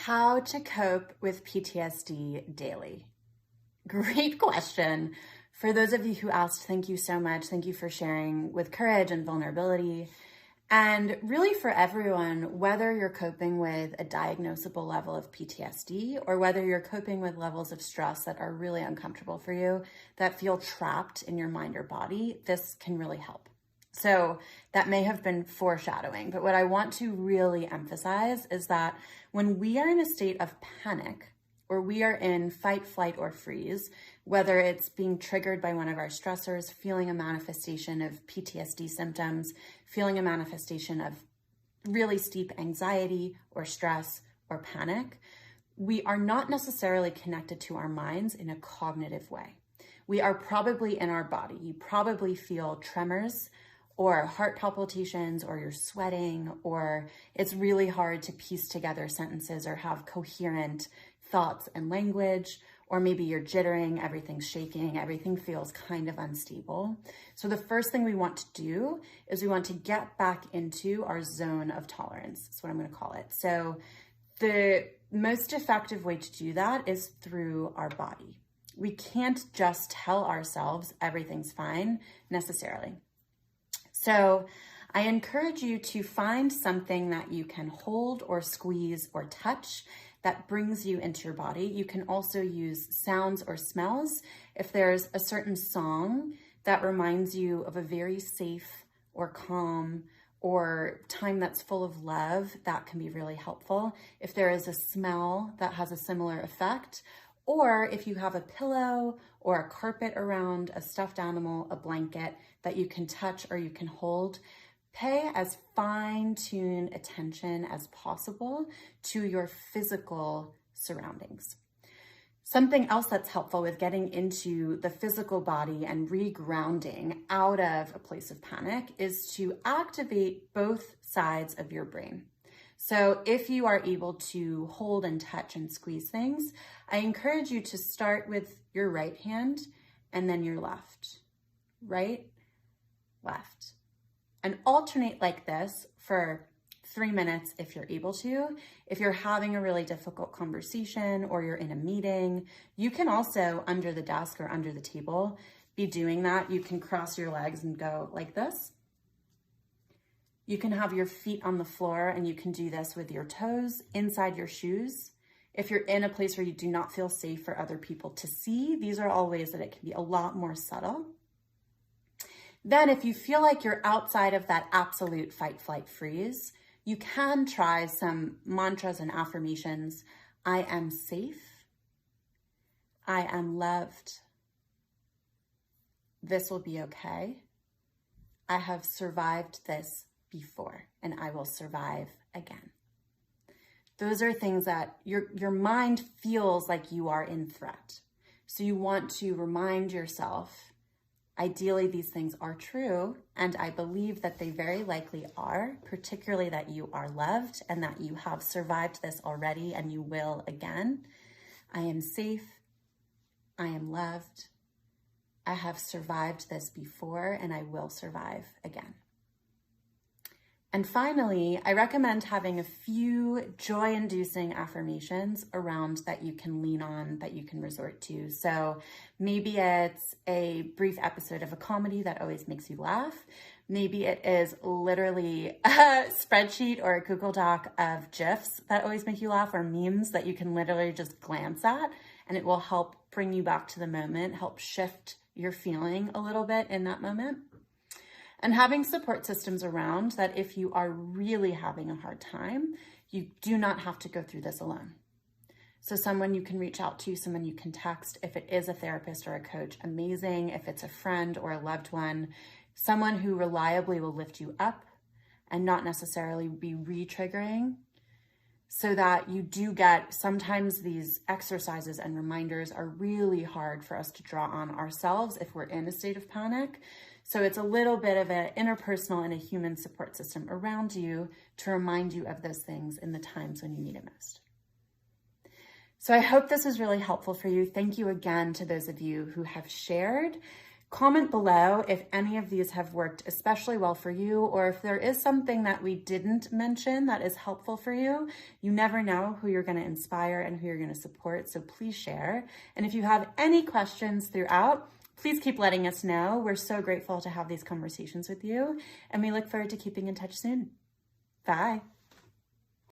How to cope with PTSD daily? Great question. For those of you who asked, thank you so much. Thank you for sharing with courage and vulnerability. And really for everyone, whether you're coping with a diagnosable level of PTSD or whether you're coping with levels of stress that are really uncomfortable for you, that feel trapped in your mind or body, this can really help. So that may have been foreshadowing, but what I want to really emphasize is that when we are in a state of panic or we are in fight, flight, or freeze, whether it's being triggered by one of our stressors, feeling a manifestation of PTSD symptoms, feeling a manifestation of really steep anxiety or stress or panic, we are not necessarily connected to our minds in a cognitive way. We are probably in our body. You probably feel tremors or heart palpitations, or you're sweating, or it's really hard to piece together sentences or have coherent thoughts and language, or maybe you're jittering, everything's shaking, everything feels kind of unstable. So the first thing we want to do is we want to get back into our zone of tolerance. That's what I'm going to call it. So the most effective way to do that is through our body. We can't just tell ourselves everything's fine necessarily. So I encourage you to find something that you can hold or squeeze or touch that brings you into your body. You can also use sounds or smells. If there's a certain song that reminds you of a very safe or calm or time that's full of love, that can be really helpful. If there is a smell that has a similar effect, or if you have a pillow or a carpet around, a stuffed animal, a blanket that you can touch or you can hold, pay as fine-tuned attention as possible to your physical surroundings. Something else that's helpful with getting into the physical body and regrounding out of a place of panic is to activate both sides of your brain. So if you are able to hold and touch and squeeze things, I encourage you to start with your right hand and then your left. Right, left. And alternate like this for 3 minutes if you're able to. If you're having a really difficult conversation or you're in a meeting, you can also under the desk or under the table be doing that. You can cross your legs and go like this. You can have your feet on the floor and you can do this with your toes inside your shoes. If you're in a place where you do not feel safe for other people to see, these are all ways that it can be a lot more subtle. Then if you feel like you're outside of that absolute fight, flight, freeze, you can try some mantras and affirmations. I am safe. I am loved. This will be okay. I have survived this before and I will survive again. Those are things that your mind feels like you are in threat. So you want to remind yourself, ideally these things are true, and I believe that they very likely are, particularly that you are loved and that you have survived this already and you will again. I am safe. I am loved. I have survived this before and I will survive again. And finally, I recommend having a few joy-inducing affirmations around that you can lean on, that you can resort to. So maybe it's a brief episode of a comedy that always makes you laugh. Maybe it is literally a spreadsheet or a Google Doc of GIFs that always make you laugh, or memes that you can literally just glance at, and it will help bring you back to the moment, help shift your feeling a little bit in that moment. And having support systems around that if you are really having a hard time, you do not have to go through this alone. So someone you can reach out to, someone you can text. If it is a therapist or a coach, amazing. If it's a friend or a loved one, someone who reliably will lift you up and not necessarily be re-triggering, so that you do get, sometimes these exercises and reminders are really hard for us to draw on ourselves if we're in a state of panic. So it's a little bit of an interpersonal and a human support system around you to remind you of those things in the times when you need it most. So I hope this was really helpful for you. Thank you again to those of you who have shared. Comment below if any of these have worked especially well for you, or if there is something that we didn't mention that is helpful for you. You never know who you're going to inspire and who you're going to support, so please share. And if you have any questions throughout, please keep letting us know. We're so grateful to have these conversations with you, and we look forward to keeping in touch soon. Bye.